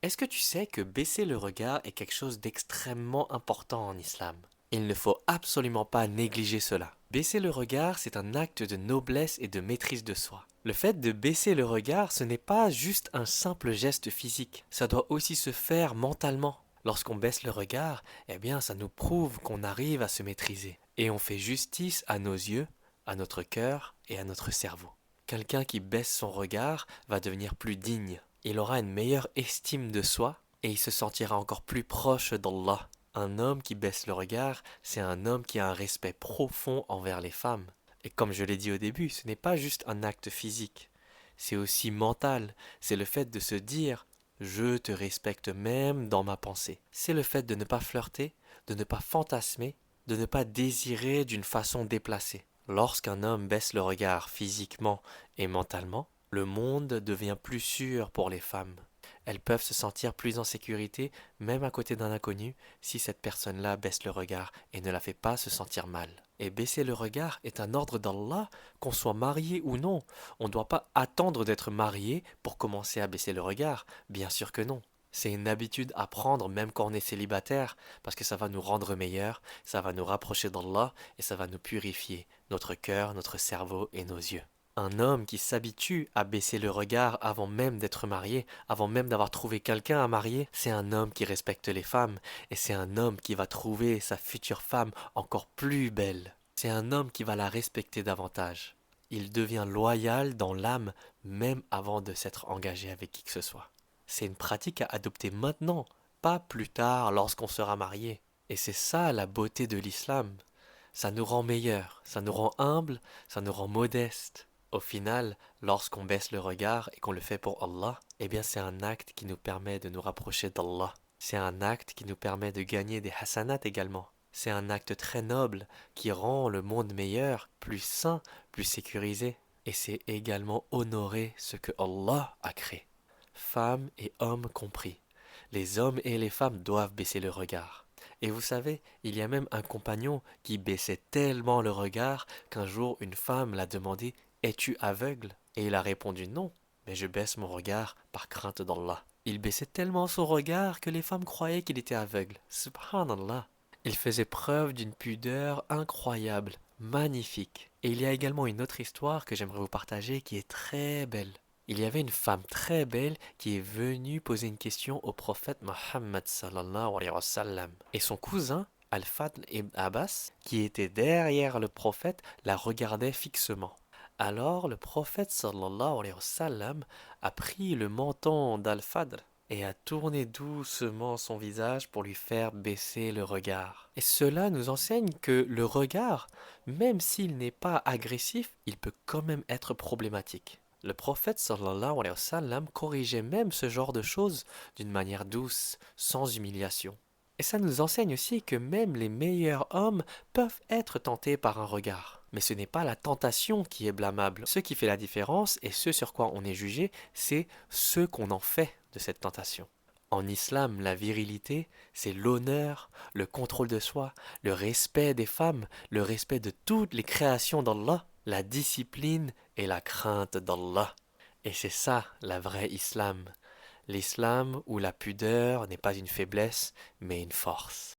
Est-ce que tu sais que baisser le regard est quelque chose d'extrêmement important en islam? Il ne faut absolument pas négliger cela. Baisser le regard, c'est un acte de noblesse et de maîtrise de soi. Le fait de baisser le regard, ce n'est pas juste un simple geste physique, ça doit aussi se faire mentalement. Lorsqu'on baisse le regard, eh bien, ça nous prouve qu'on arrive à se maîtriser et on fait justice à nos yeux, à notre cœur et à notre cerveau. Quelqu'un qui baisse son regard va devenir plus digne. Il aura une meilleure estime de soi et il se sentira encore plus proche d'Allah. Un homme qui baisse le regard, c'est un homme qui a un respect profond envers les femmes. Et comme je l'ai dit au début, ce n'est pas juste un acte physique, c'est aussi mental. C'est le fait de se dire je te respecte même dans ma pensée. C'est le fait de ne pas flirter, de ne pas fantasmer, de ne pas désirer d'une façon déplacée. Lorsqu'un homme baisse le regard physiquement et mentalement, le monde devient plus sûr pour les femmes. Elles peuvent se sentir plus en sécurité, même à côté d'un inconnu, si cette personne-là baisse le regard et ne la fait pas se sentir mal. Et baisser le regard est un ordre d'Allah, qu'on soit marié ou non. On ne doit pas attendre d'être marié pour commencer à baisser le regard. Bien sûr que non. C'est une habitude à prendre même quand on est célibataire, parce que ça va nous rendre meilleurs, ça va nous rapprocher d'Allah et ça va nous purifier, notre cœur, notre cerveau et nos yeux. Un homme qui s'habitue à baisser le regard avant même d'être marié, avant même d'avoir trouvé quelqu'un à marier, c'est un homme qui respecte les femmes et c'est un homme qui va trouver sa future femme encore plus belle. C'est un homme qui va la respecter davantage. Il devient loyal dans l'âme même avant de s'être engagé avec qui que ce soit. C'est une pratique à adopter maintenant, pas plus tard lorsqu'on sera marié. Et c'est ça la beauté de l'islam. Ça nous rend meilleurs, ça nous rend humbles, ça nous rend modestes. Au final, lorsqu'on baisse le regard et qu'on le fait pour Allah, eh bien c'est un acte qui nous permet de nous rapprocher d'Allah. C'est un acte qui nous permet de gagner des hasanats également. C'est un acte très noble qui rend le monde meilleur, plus sain, plus sécurisé. Et c'est également honorer ce que Allah a créé. Femmes et hommes compris. Les hommes et les femmes doivent baisser le regard. Et vous savez, il y a même un compagnon qui baissait tellement le regard qu'un jour une femme l'a demandé es-tu aveugle? Et il a répondu non, mais je baisse mon regard par crainte d'Allah. Il baissait tellement son regard que les femmes croyaient qu'il était aveugle. Subhanallah. Il faisait preuve d'une pudeur incroyable, magnifique. Et il y a également une autre histoire que j'aimerais vous partager qui est très belle. Il y avait une femme très belle qui est venue poser une question au prophète Mohammed sallallahu alayhi wa sallam. Et son cousin, Al-Fadl ibn Abbas, qui était derrière le prophète, la regardait fixement. Alors le prophète sallallahu alayhi wa sallam a pris le menton d'Al-Fadl et a tourné doucement son visage pour lui faire baisser le regard. Et cela nous enseigne que le regard, même s'il n'est pas agressif, il peut quand même être problématique. Le prophète sallallahu alayhi wa sallam corrigeait même ce genre de choses d'une manière douce, sans humiliation. Et ça nous enseigne aussi que même les meilleurs hommes peuvent être tentés par un regard. Mais ce n'est pas la tentation qui est blâmable. Ce qui fait la différence et ce sur quoi on est jugé, c'est ce qu'on en fait de cette tentation. En islam, la virilité, c'est l'honneur, le contrôle de soi, le respect des femmes, le respect de toutes les créations d'Allah, la discipline et la crainte d'Allah. Et c'est ça la vraie islam. L'islam où la pudeur n'est pas une faiblesse, mais une force.